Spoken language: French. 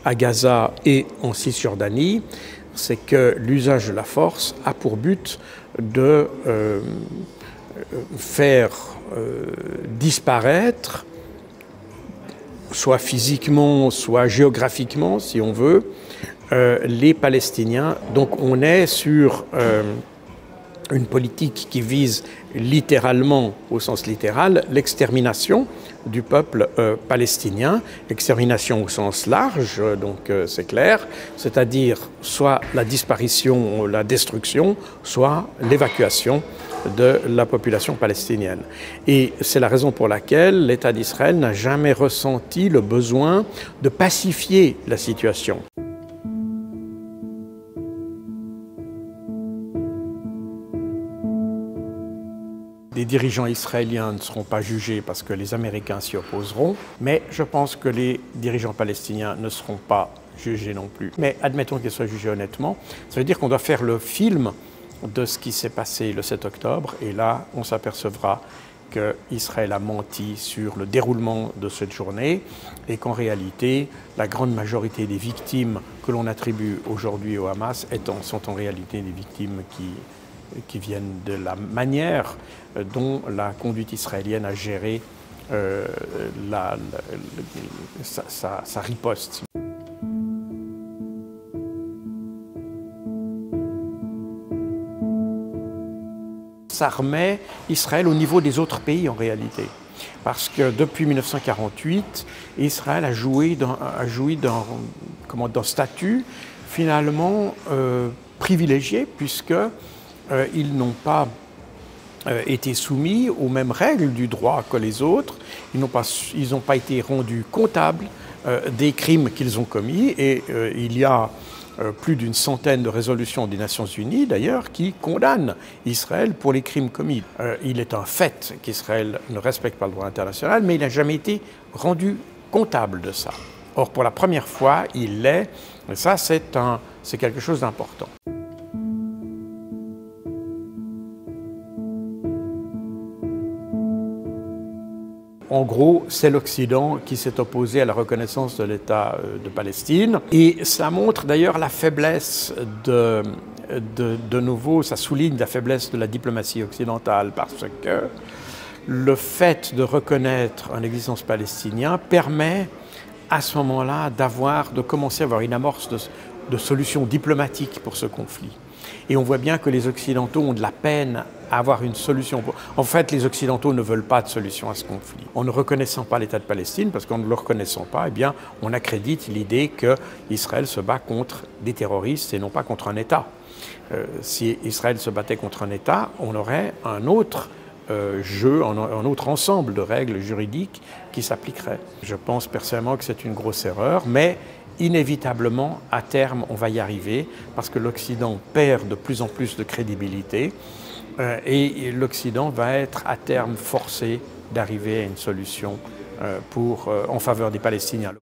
à Gaza et en Cisjordanie, c'est que l'usage de la force a pour but de faire disparaître, soit physiquement, soit géographiquement, si on veut, les Palestiniens. Donc on est sur une politique qui vise littéralement, au sens littéral, l'extermination du peuple palestinien, l'extermination au sens large, donc c'est clair, c'est-à-dire soit la disparition, la destruction, soit l'évacuation de la population palestinienne. Et c'est la raison pour laquelle l'État d'Israël n'a jamais ressenti le besoin de pacifier la situation. Les dirigeants israéliens ne seront pas jugés parce que les Américains s'y opposeront, mais je pense que les dirigeants palestiniens ne seront pas jugés non plus. Mais admettons qu'ils soient jugés honnêtement, ça veut dire qu'on doit faire le film de ce qui s'est passé le 7 octobre, et là on s'apercevra qu'Israël a menti sur le déroulement de cette journée et qu'en réalité la grande majorité des victimes que l'on attribue aujourd'hui au Hamas sont en réalité des victimes qui viennent de la manière dont la conduite israélienne a géré sa riposte. Ça remet Israël au niveau des autres pays en réalité. Parce que depuis 1948, Israël a joui d'un statut finalement privilégié, puisqu'ils n'ont pas été soumis aux mêmes règles du droit que les autres. Ils n'ont pas été rendus comptables des crimes qu'ils ont commis, et il y a plus d'une centaine de résolutions des Nations Unies, d'ailleurs, qui condamnent Israël pour les crimes commis. Il est un fait qu'Israël ne respecte pas le droit international, mais il n'a jamais été rendu comptable de ça. Or, pour la première fois, il l'est, et ça, c'est quelque chose d'important. En gros, c'est l'Occident qui s'est opposé à la reconnaissance de l'État de Palestine. Et ça montre d'ailleurs la faiblesse de nouveau, ça souligne la faiblesse de la diplomatie occidentale, parce que le fait de reconnaître une existence palestinienne permet à ce moment-là de commencer à avoir une amorce de solutions diplomatiques pour ce conflit. Et on voit bien que les Occidentaux ont de la peine à avoir une solution. En fait, les Occidentaux ne veulent pas de solution à ce conflit. En ne reconnaissant pas l'État de Palestine, parce qu'en ne le reconnaissant pas, eh bien, on accrédite l'idée qu'Israël se bat contre des terroristes et non pas contre un État. Si Israël se battait contre un État, on aurait un autre un autre ensemble de règles juridiques qui s'appliqueraient. Je pense personnellement que c'est une grosse erreur, mais inévitablement, à terme, on va y arriver parce que l'Occident perd de plus en plus de crédibilité et l'Occident va être à terme forcé d'arriver à une solution en faveur des Palestiniens.